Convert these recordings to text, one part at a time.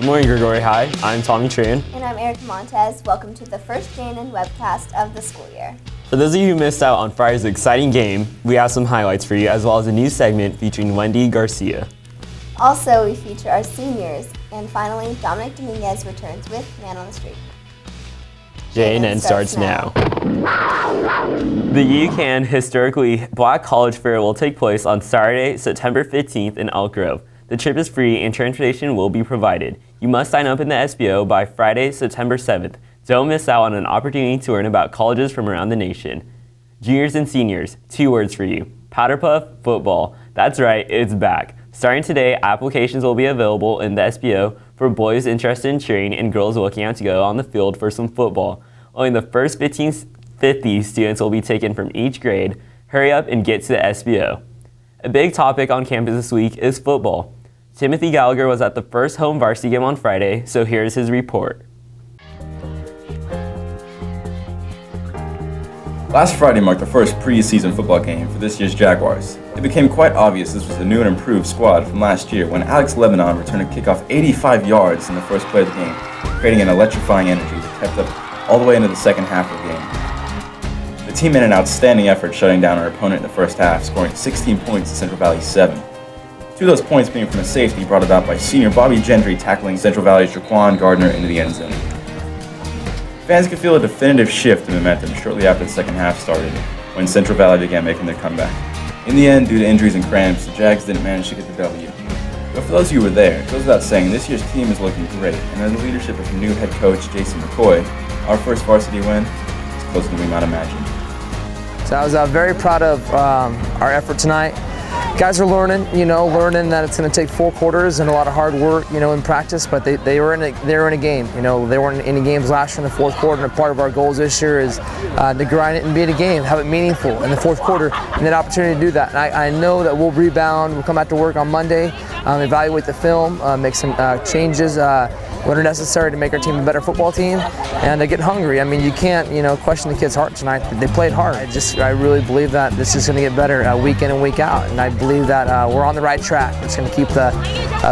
Good morning, Grigori High. I'm Tommy Tran. And I'm Erica Montez. Welcome to the first JNN webcast of the school year. For those of you who missed out on Friday's exciting game, we have some highlights for you, as well as a new segment featuring Wendy Garcia. Also, we feature our seniors. And finally, Dominic Dominguez returns with Man on the Street. JNN starts now. The UCAN Historically Black College Fair will take place on Saturday, September 15th in Elk Grove. The trip is free and transportation will be provided. You must sign up in the SBO by Friday, September 7th. Don't miss out on an opportunity to learn about colleges from around the nation. Juniors and seniors, 2 words for you. Powder Puff football. That's right, it's back. Starting today, applications will be available in the SBO for boys interested in cheering and girls looking out to go on the field for some football. Only the first 50 students will be taken from each grade. Hurry up and get to the SBO. A big topic on campus this week is football. Timothy Gallagher was at the first home varsity game on Friday, so here's his report. Last Friday marked the first preseason football game for this year's Jaguars. It became quite obvious this was a new and improved squad from last year when Alex Lebanon returned a kickoff 85 yards in the first play of the game, creating an electrifying energy that kept up all the way into the second half of the game. The team made an outstanding effort shutting down our opponent in the first half, scoring 16 points to Central Valley's 7. 2 of those points being from a safety brought about by senior Bobby Gentry tackling Central Valley's Jaquan Gardner into the end zone. Fans could feel a definitive shift in momentum shortly after the second half started, when Central Valley began making their comeback. In the end, due to injuries and cramps, the Jags didn't manage to get the W. But for those of you who were there, it goes without saying this year's team is looking great, and under the leadership of new head coach Jason McCoy, our first varsity win is closer than we might imagine. So I was very proud of our effort tonight. Guys are learning that it's going to take 4 quarters and a lot of hard work, in practice. But they were in a game. They weren't in any games last year in the fourth quarter. And a part of our goals this year is to grind it and be in a game, have it meaningful in the fourth quarter, and an opportunity to do that. And I know that we'll rebound. We'll come back to work on Monday, evaluate the film, make some changes what are necessary to make our team a better football team, and they get hungry. I mean, you can't, question the kids' heart tonight. They played hard. I really believe that this is going to get better week in and week out, and I believe that we're on the right track. It's going to keep the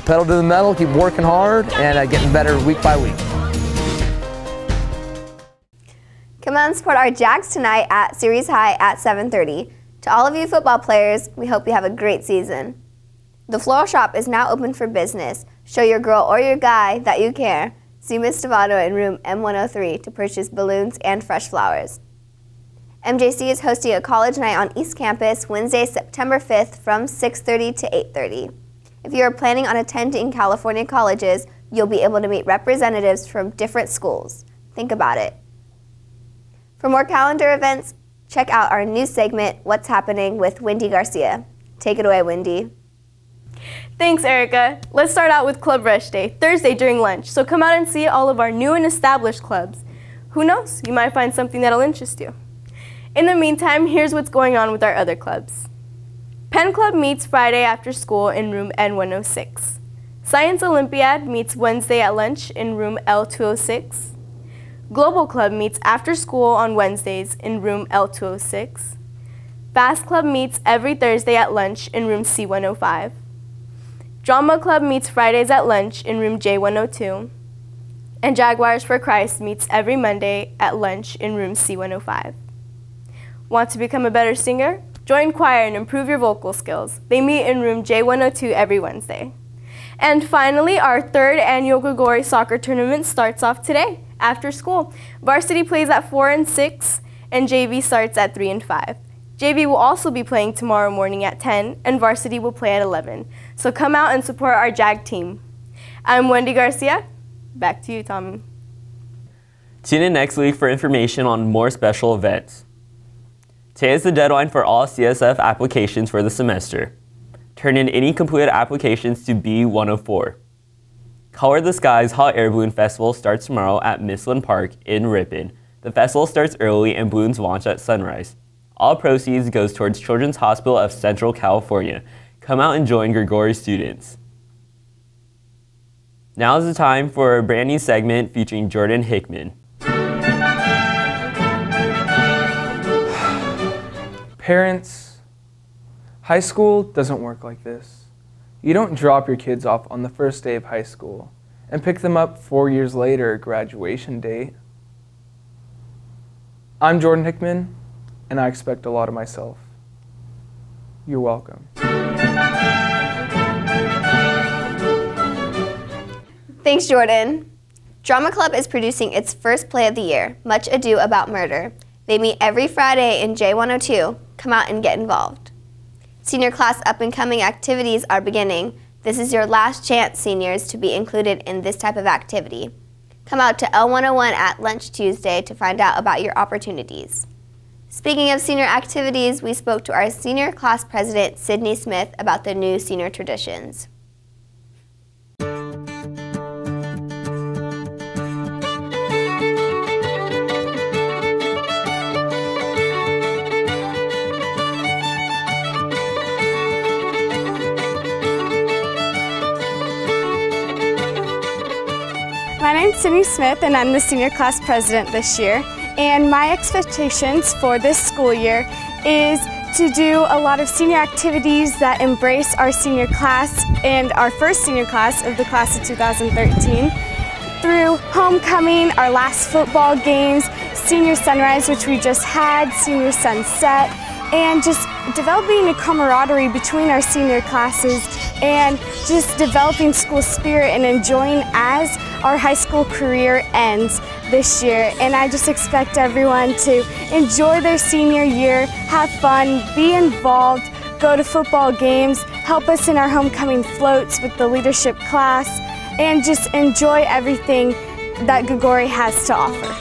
pedal to the metal, keep working hard, and getting better week by week. Come out and support our Jags tonight at Ceres High at 7:30. To all of you football players, we hope you have a great season. The Floral Shop is now open for business. Show your girl or your guy that you care. See Ms. Stavato in room M103 to purchase balloons and fresh flowers. MJC is hosting a college night on East Campus Wednesday, September 5th from 6:30 to 8:30. If you are planning on attending California colleges, you'll be able to meet representatives from different schools. Think about it. For more calendar events, check out our new segment, What's Happening with Wendy Garcia. Take it away, Wendy. Thanks, Erica. Let's start out with Club Rush Day, Thursday during lunch. So come out and see all of our new and established clubs. Who knows, you might find something that'll interest you. In the meantime, here's what's going on with our other clubs. Penn Club meets Friday after school in room N106. Science Olympiad meets Wednesday at lunch in room L206. Global Club meets after school on Wednesdays in room L206. Fast Club meets every Thursday at lunch in room C105. Drama Club meets Fridays at lunch in room J102. And Jaguars for Christ meets every Monday at lunch in room C105. Want to become a better singer? Join choir and improve your vocal skills. They meet in room J102 every Wednesday. And finally, our 3rd annual Grigori Soccer Tournament starts off today after school. Varsity plays at 4 and 6, and JV starts at 3 and 5. JV will also be playing tomorrow morning at 10, and varsity will play at 11. So come out and support our JAG team. I'm Wendy Garcia. Back to you, Tommy. Tune in next week for information on more special events. Today is the deadline for all CSF applications for the semester. Turn in any completed applications to B104. Color the Skies Hot Air Balloon Festival starts tomorrow at Missland Park in Ripon. The festival starts early and balloons launch at sunrise. All proceeds goes towards Children's Hospital of Central California. Come out and join Grigori students. Now is the time for a brand new segment featuring Jordan Hickman. Parents, high school doesn't work like this. You don't drop your kids off on the first day of high school and pick them up 4 years later at graduation date. I'm Jordan Hickman, and I expect a lot of myself. You're welcome. Thanks, Jordan. Drama Club is producing its first play of the year, Much Ado About Murder. They meet every Friday in J102. Come out and get involved. Senior class up-and-coming activities are beginning. This is your last chance, seniors, to be included in this type of activity. Come out to L101 at lunch Tuesday to find out about your opportunities. Speaking of senior activities, we spoke to our senior class president, Sydney Smith, about the new senior traditions. My name's Sydney Smith and I'm the senior class president this year. And my expectations for this school year is to do a lot of senior activities that embrace our senior class and our first senior class of the class of 2013. Through homecoming, our last football games, senior sunrise, which we just had, senior sunset, and just developing a camaraderie between our senior classes and just developing school spirit and enjoying as our high school career ends this year. And I just expect everyone to enjoy their senior year, have fun, be involved, go to football games, help us in our homecoming floats with the leadership class, and just enjoy everything that Gregori has to offer.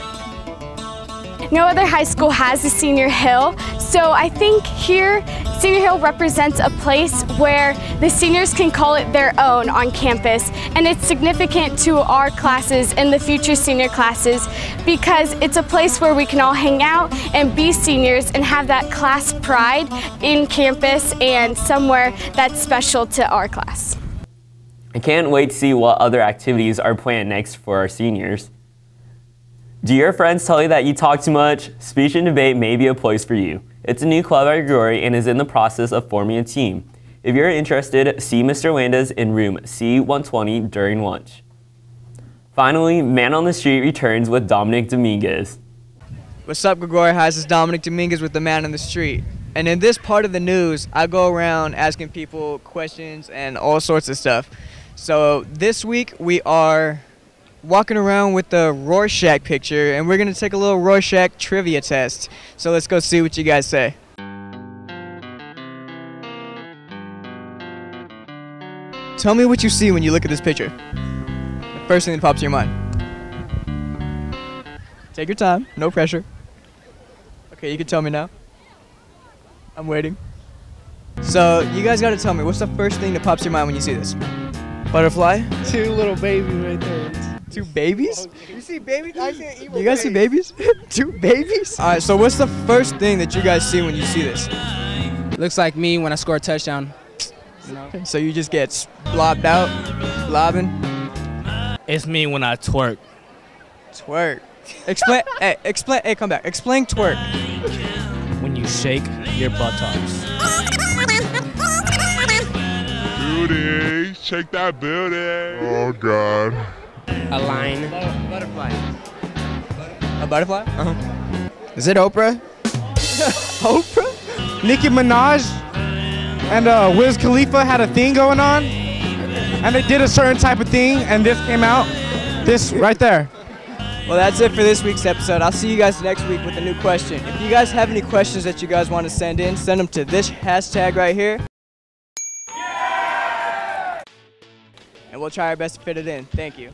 No other high school has a Senior Hill, so I think here Senior Hill represents a place where the seniors can call it their own on campus, and it's significant to our classes and the future senior classes because it's a place where we can all hang out and be seniors and have that class pride in campus and somewhere that's special to our class. I can't wait to see what other activities are planned next for our seniors. Do your friends tell you that you talk too much? Speech and debate may be a place for you. It's a new club at Gregori and is in the process of forming a team. If you're interested, see Mr. Landis in room C120 during lunch. Finally, Man on the Street returns with Dominic Dominguez. What's up, Gregori High? This is Dominic Dominguez with the Man on the Street. And in this part of the news, I go around asking people questions and all sorts of stuff. So this week we are walking around with the Rorschach picture, and we're going to take a little Rorschach trivia test. So let's go see what you guys say. Tell me what you see when you look at this picture. The first thing that pops to your mind. Take your time, no pressure. Okay, you can tell me now. I'm waiting. So you guys got to tell me, what's the first thing that pops to your mind when you see this? Butterfly? Two little babies right there. Two babies? You see babies? I see an evil. You guys see babies? Two babies? All right, so what's the first thing that you guys see when you see this? Looks like me when I score a touchdown. You know? So you just get blobbed out, blobbing? It's me when I twerk. Twerk. Explain, hey, come back. Explain twerk. When you shake your buttocks. Booty, shake that booty. Oh, God. A line. Butterfly. A butterfly? Uh-huh. Is it Oprah? Oprah? Nicki Minaj and Wiz Khalifa had a thing going on, and they did a certain type of thing, and this came out. This right there. Well, that's it for this week's episode. I'll see you guys next week with a new question. If you guys have any questions that you guys want to send in, send them to this hashtag right here. And we'll try our best to fit it in. Thank you.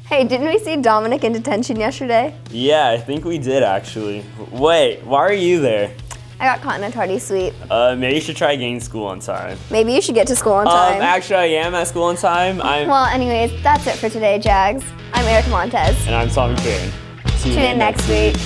Hey, didn't we see Dominic in detention yesterday? Yeah, I think we did actually. Wait, why are you there? I got caught in a tardy sweep. Maybe you should try getting to school on time. Maybe you should get to school on time. Actually, I am at school on time. Well, anyways, that's it for today, Jags. I'm Eric Montez. And I'm Tommy Karen. Tune in next week.